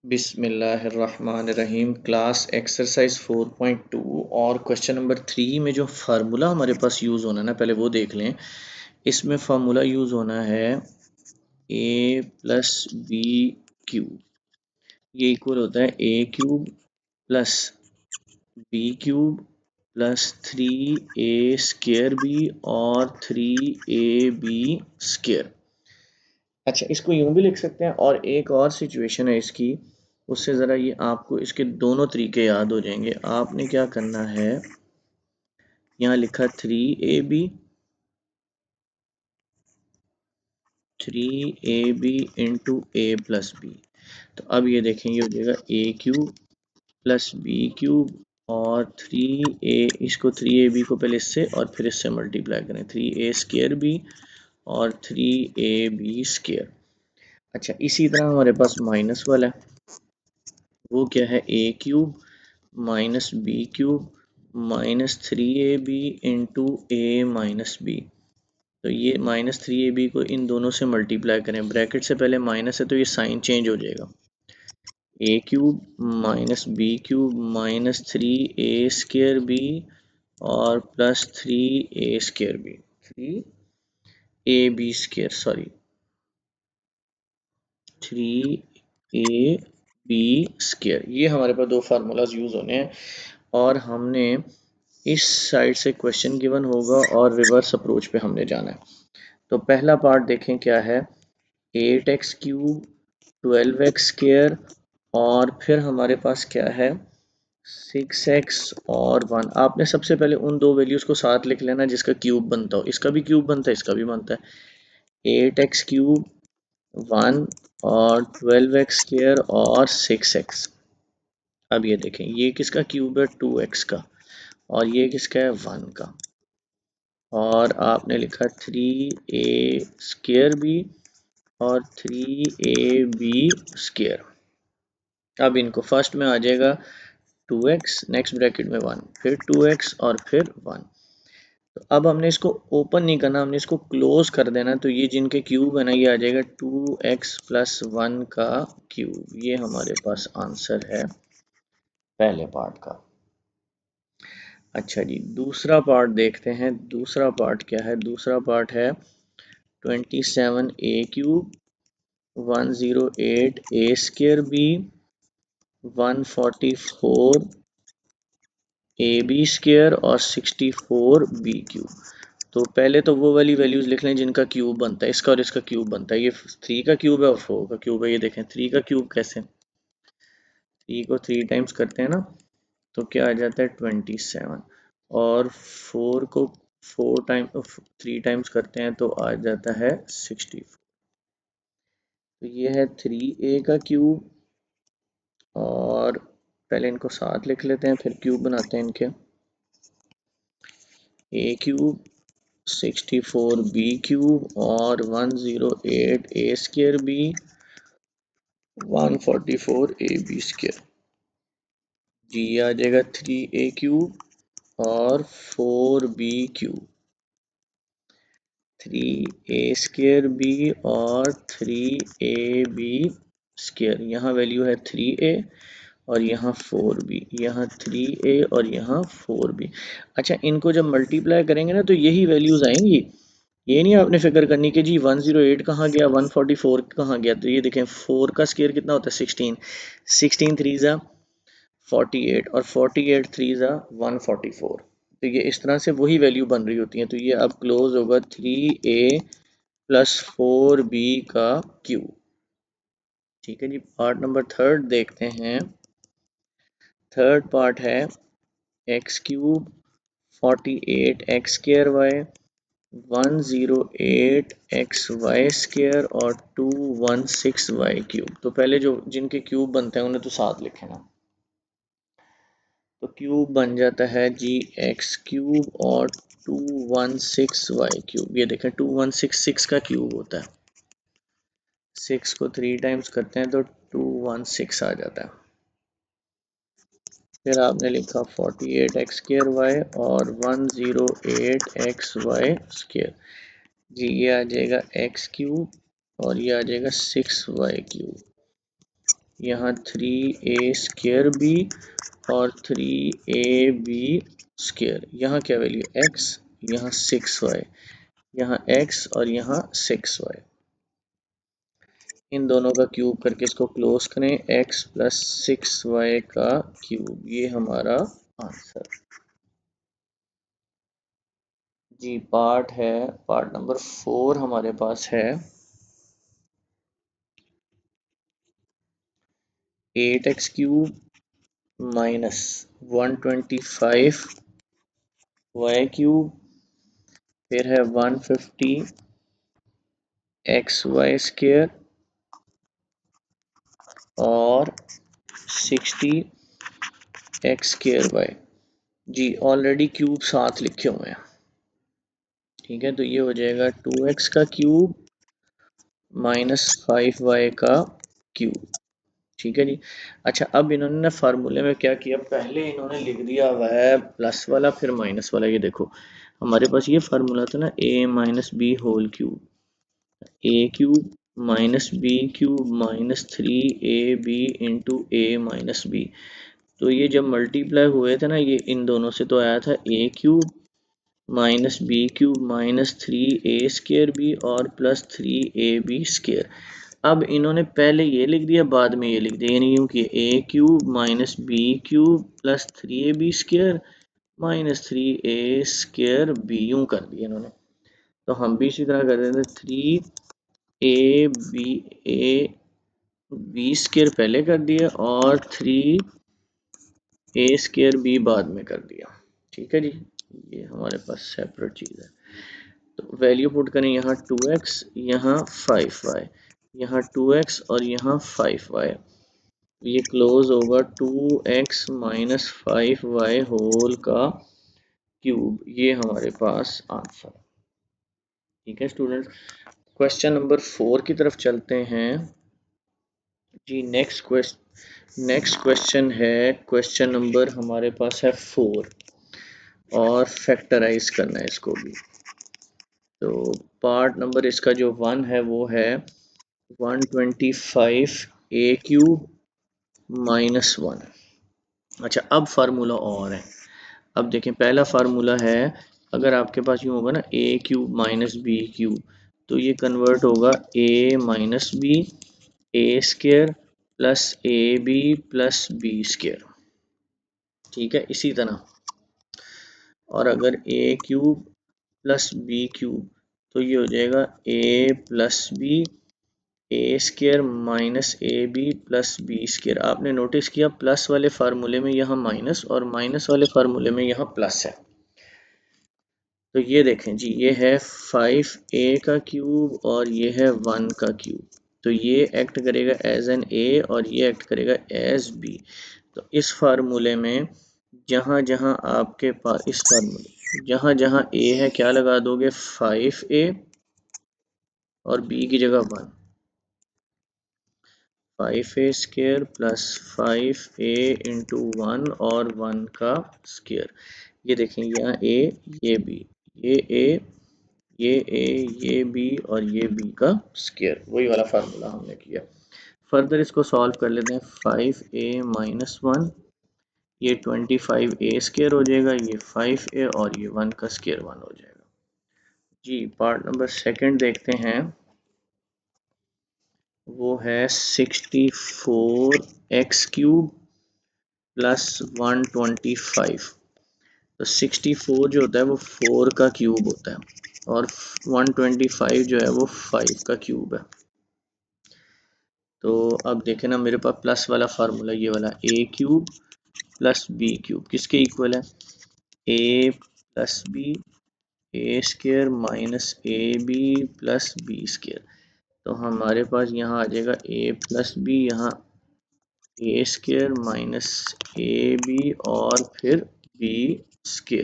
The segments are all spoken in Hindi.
बिस्मिल्लाहिर्रहमानिर्रहीम। क्लास एक्सरसाइज 4.2 और क्वेश्चन नंबर 3 में जो फार्मूला हमारे पास यूज़ होना है ना, पहले वो देख लें। इसमें फार्मूला यूज़ होना है a प्लस बी क्यूब, ये इक्वल होता है a cube plus B cube plus 3a square B और 3ab स्क्वेयर। अच्छा, इसको यूं भी लिख सकते हैं और एक और सिचुएशन है इसकी, उससे ज़रा ये आपको इसके दोनों तरीके याद हो जाएंगे। आपने क्या करना है, यहाँ लिखा 3ab इंटू ए प्लस बी। तो अब ये देखें, ये हो जाएगा a cube plus B cube और 3a, इसको 3ab को पहले इससे और फिर इससे मल्टीप्लाई करें, 3a स्क्वेयर बी और 3ab स्क्वेयर। अच्छा, इसी तरह हमारे पास माइनस वाला है, वो क्या है, a cube minus b cube minus 3ab into a minus b. तो ये माइनस 3ab को इन दोनों से मल्टीप्लाई करें, ब्रैकेट से पहले माइनस है तो ये साइन चेंज हो जाएगा, a cube minus b cube minus 3a square B और plus 3a square b, 3ab square, sorry 3ab square. ये हमारे पास दो फार्मूलाज यूज होने हैं और हमने इस साइड से क्वेश्चन गिवन होगा और रिवर्स अप्रोच पे हमने जाना है। तो पहला पार्ट देखें क्या है, 8x क्यूब 12x स्क्वेयर और फिर हमारे पास क्या है 6x और 1। आपने सबसे पहले उन दो वैल्यूज को साथ लिख लेना जिसका क्यूब बनता हो, इसका भी क्यूब बनता है, इसका भी बनता है। 8x क्यूब 1 और 12x स्क्वेयर और 6x। अब ये देखें, ये किसका क्यूब है, 2x का, और ये किसका है, 1 का। और आपने लिखा 3a स्क्वेयर बी और 3ab स्क्वेयर। अब इनको फर्स्ट में आ जाएगा 2x, नेक्स्ट ब्रैकेट में 1, फिर 2x और फिर 1। तो अब हमने इसको ओपन नहीं करना, हमने इसको क्लोज कर देना। तो ये जिनके क्यूब है ना, ये आ जाएगा 2x प्लस 1 का क्यूब। ये हमारे पास आंसर है पहले पार्ट का। अच्छा जी, दूसरा पार्ट देखते हैं। दूसरा पार्ट क्या है, दूसरा पार्ट है 27a cube 108a square B 144 A B square और 64 बी क्यूब। तो पहले तो वो वाली वैल्यूज लिख लें जिनका क्यूब बनता है, इसका और इसका क्यूब बनता है। ये 3 का क्यूब है और 4 का क्यूब है। ये देखें 3 का क्यूब कैसे, 3 को 3 टाइम्स करते हैं ना, तो क्या आ जाता है 27, और 4 को 3 टाइम्स करते हैं तो आ जाता है 64। तो ये है 3a का क्यूब, और पहले इनको साथ लिख लेते हैं फिर क्यूब बनाते हैं इनके। ए क्यूब 64 बी क्यूब और 108 a square B 144 A B square. जी आ जाएगा 3a क्यूब और 4b cube, 3a square B और 3ab स्क्वेयर। यहाँ वैल्यू है 3a और यहाँ 4b, यहाँ 3a और यहाँ 4b। अच्छा, इनको जब मल्टीप्लाई करेंगे ना तो यही वैल्यूज आएंगी। ये नहीं आपने फिक्र करनी कि जी 108 कहाँ गया, 144 कहाँ गया। तो ये देखें 4 का स्क्वायर कितना होता है 16, 16 3 ज़ा 48 और 48 3 ज़ा 144। तो ये इस तरह से वही वैल्यू बन रही होती है। तो ये अब क्लोज होगा 3a प्लस 4b का क्यूब। ठीक है जी, पार्ट नंबर थर्ड देखते हैं। थर्ड पार्ट है X cube 48 X square Y 108 X Y square और 216 वाई क्यूब। तो पहले जो जिनके क्यूब बनते हैं उन्हें तो साथ लिखे ना। तो क्यूब बन जाता है जी एक्स क्यूब और 216 वाई क्यूब। ये देखें 2166 का क्यूब होता है, 6 को 3 टाइम्स करते हैं तो 216 आ जाता है। फिर आपने लिखा 48 एक्स स्क्र वाई और 108 एक्स वाई स्क्र। जी ये आ जाएगा एक्स क्यूब और ये आ जाएगा 6 वाई क्यूब। यहाँ 3a² b और 3ab स्क्वायर, यहाँ क्या वैल्यू x, यहाँ 6y, यहाँ x और यहाँ 6y, इन दोनों का क्यूब करके इसको क्लोज करें, x प्लस 6y का क्यूब, ये हमारा आंसर। जी पार्ट नंबर 4 हमारे पास है 8x³ माइनस 125y³, फिर है 150xy² और 60x²y। जी ऑलरेडी क्यूब साथ लिखे हुए हैं, ठीक है, तो ये हो जाएगा 2x का क्यूब माइनस 5y का क्यूब, ठीक है जी। अच्छा, अब इन्होंने ना फार्मूले में क्या किया, पहले इन्होंने लिख दिया हुआ है प्लस वाला फिर माइनस वाला। ये देखो हमारे पास ये फार्मूला था ना, a minus B whole cube, a³ minus b³ minus 3ab into a minus b। तो ये जब मल्टीप्लाई हुए थे ना, ये इन दोनों से तो आया था a³ minus b³ minus 3a² b और प्लस 3ab²। अब इन्होंने पहले ये लिख दिया, बाद में ये लिख दिया, यानी यूँ कि a³ minus b³ plus 3ab² minus 3a² b, यूँ कर दिया इन्होंने। तो हम भी इसी तरह कर देते, 3ab² पहले कर दिया और 3a² b बाद में कर दिया, ठीक है जी। ये हमारे पास सेपरेट चीज़ है। तो वैल्यू पुट करें, यहाँ 2x, यहाँ 5y, यहाँ 2x और यहाँ 5y, ये क्लोज होगा 2x माइनस 5y होल का क्यूब, ये हमारे पास आंसर, ठीक है स्टूडेंट्स। क्वेश्चन नंबर 4 की तरफ चलते हैं जी। नेक्स्ट क्वेश्चन है, क्वेश्चन नंबर हमारे पास है 4 और फैक्टराइज करना है इसको भी। तो पार्ट नंबर इसका जो 1 है वो है 125a³ माइनस 1। अच्छा, अब फार्मूला और है। अब देखें, पहला फार्मूला है, अगर आपके पास यूँ होगा ना a³ माइनस b³, तो ये कन्वर्ट होगा a minus b a² plus ab plus b², ठीक है, इसी तरह। और अगर a³ प्लस b³ तो ये हो जाएगा a plus b a² minus ab plus b²। आपने नोटिस किया प्लस वाले फार्मूले में यहाँ माइनस और माइनस वाले फार्मूले में यहाँ प्लस है। तो ये देखें जी, ये है 5a का क्यूब और ये है 1 का क्यूब, तो ये एक्ट करेगा एज एन a और ये एक्ट करेगा एज b। तो इस फार्मूले में जहाँ जहाँ आपके पास इस फार्मूले जहाँ जहाँ a है क्या लगा दोगे, 5a और b की जगह 1, 5a² प्लस 5a इंटू 1 और 1 का स्क्वायर। ये देखें, यहाँ a ये b, ये a ये a ये b और ये b का स्क्वायर, वही वाला फार्मूला हमने किया। फर्दर इसको सॉल्व कर लेते हैं, 5a माइनस 1, ये 25a² हो जाएगा, ये 5a और ये 1 का स्क्वायर 1 हो जाएगा जी। पार्ट नंबर सेकंड देखते हैं, वो है 64x³ प्लस 125। तो 64 जो होता है वो 4 का क्यूब होता है और 125 जो है वो 5 का क्यूब है। तो अब देखें ना, मेरे पास प्लस वाला फार्मूला ये वाला, a³ प्लस b³ किसके इक्वल है, a plus b a² minus ab plus b²। तो हमारे पास यहाँ आ जाएगा a प्लस b, यहाँ a² माइनस ab और फिर b²।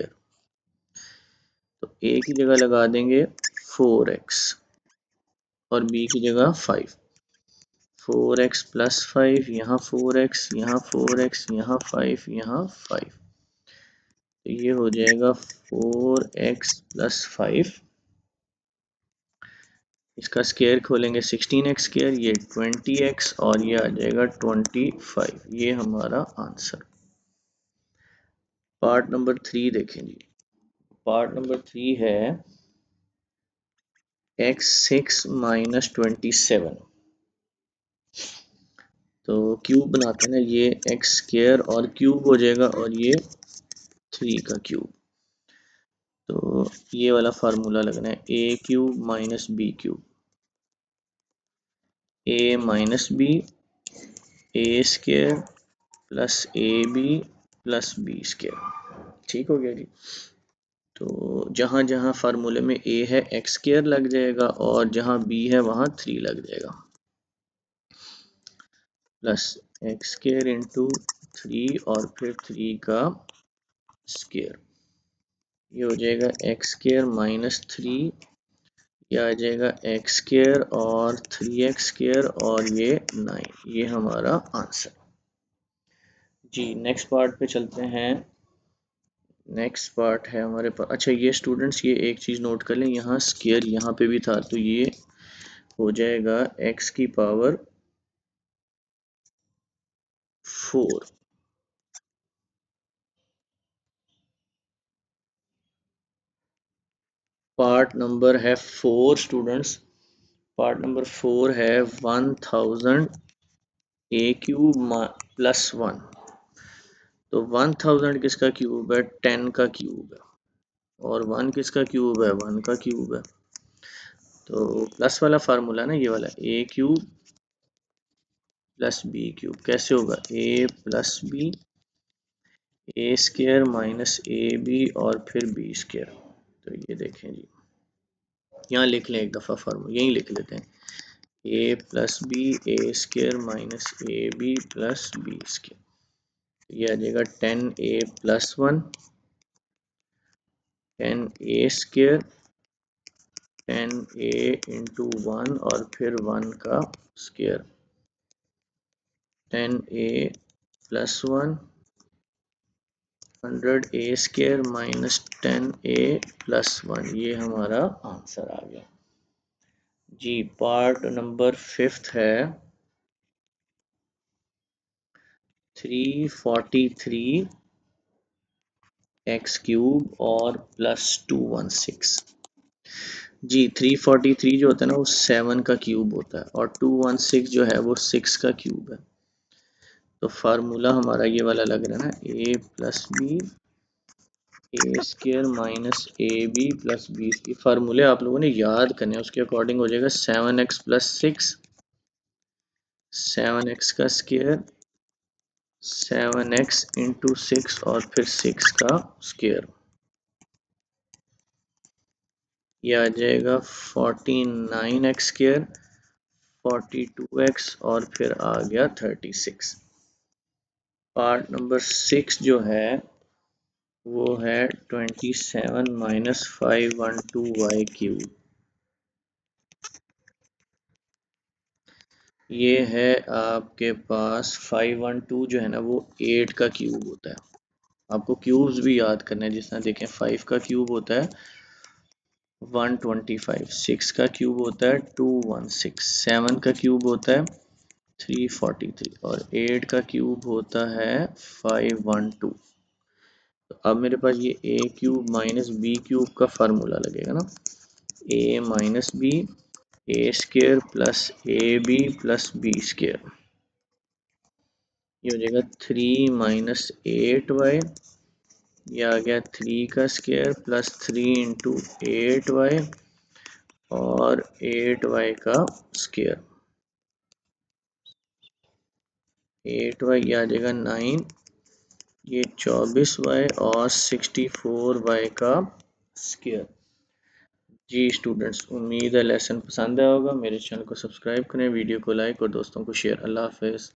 तो a की जगह लगा देंगे 4x और b की जगह 5, 4x प्लस 5, यहाँ 4x, यहाँ 4x, यहाँ 5, यहाँ 5, तो ये हो जाएगा 4x प्लस 5 इसका स्केयर खोलेंगे 16x स्केयर, ये 20x और ये आ जाएगा 25। ये हमारा आंसर। पार्ट नंबर 3 देखें जी। पार्ट नंबर 3 है x6 माइनस 27। तो क्यूब बनाते हैं ना, ये एक्स स्केयर और क्यूब हो जाएगा और ये 3 का क्यूब। तो ये वाला फार्मूला लगना है a cube minus b cube, a minus b, a square plus a b plus b square. ठीक हो गया जी। तो जहाँ जहाँ फार्मूले में ए है एक्स स्केयर लग जाएगा और जहाँ बी है वहाँ 3 लग जाएगा, प्लस एक्स स्केयर इंटू 3 और फिर 3 का स्केयर। ये हो जाएगा एक्स स्केयर माइनस 3, ये आ जाएगा एक्स स्केयर और 3x स्केयर और ये 9। ये हमारा आंसर जी। नेक्स्ट पार्ट पे चलते हैं। नेक्स्ट पार्ट है हमारे पास। अच्छा ये स्टूडेंट्स, ये एक चीज़ नोट कर लें, यहाँ स्केयर यहाँ पे भी था तो ये हो जाएगा x की पावर 4। पार्ट नंबर है 4 स्टूडेंट्स। पार्ट नंबर 4 है 1000 a क्यूब प्लस 1। तो 1000 किसका क्यूब है? 10 का क्यूब है। और 1 किसका क्यूब है? 1 का क्यूब है। तो प्लस वाला फार्मूला ना, ये वाला a cube plus B cube कैसे होगा? A plus b, a square minus a b और फिर बी स्केयर। तो ये देखें जी, यहाँ लिख लें एक दफ़ा फार्मूला, यहीं लिख लेते हैं। A plus b, a square minus a b plus b square. ये आ जाएगा 10a plus 1, 10a square, 10a into 1 और फिर 1 का square, 10a plus 1, 100a square minus 10a plus 1। ये हमारा आंसर आ गया जी। पार्ट नंबर 5 है 343 एक्स क्यूब और प्लस 216 जी। 343 जो होता है ना वो 7 का क्यूब होता है और 216 जो है वो 6 का क्यूब है। तो फार्मूला हमारा ये वाला लग रहा है ना, a plus b, a square minus a b plus b. ये फार्मूले आप लोगों ने याद करने हैं, उसके अकॉर्डिंग हो जाएगा 7x प्लस 6, 7x का स्केयर, 7x इंटू 6 और फिर 6 का स्केयर। ये आ जाएगा 49x स्केयर, 42x और फिर आ गया 36। पार्ट नंबर 6 जो है वो है 27 माइनस 512y क्यूब। ये है आपके पास 512 जो है ना वो 8 का क्यूब होता है। आपको क्यूब्स भी याद करने हैं, जिस तरह देखें 5 का क्यूब होता है 125, 6 का क्यूब होता है 216, 7 का क्यूब होता है 343 और 8 का क्यूब होता है 512। तो अब मेरे पास ये a cube minus b cube का फार्मूला लगेगा ना, a minus b, a square plus a b plus b square. ये हो जाएगा 3 माइनस 8y, ये आ गया 3 का स्केयर प्लस 3 इंटू 8y और 8y का स्केयर, 8y ये आ जाएगा 9, ये 24y और 64y का स्केयर। जी स्टूडेंट्स, उम्मीद है लेसन पसंद आया होगा। मेरे चैनल को सब्सक्राइब करें, वीडियो को लाइक और दोस्तों को शेयर। अल्लाह हाफिज़।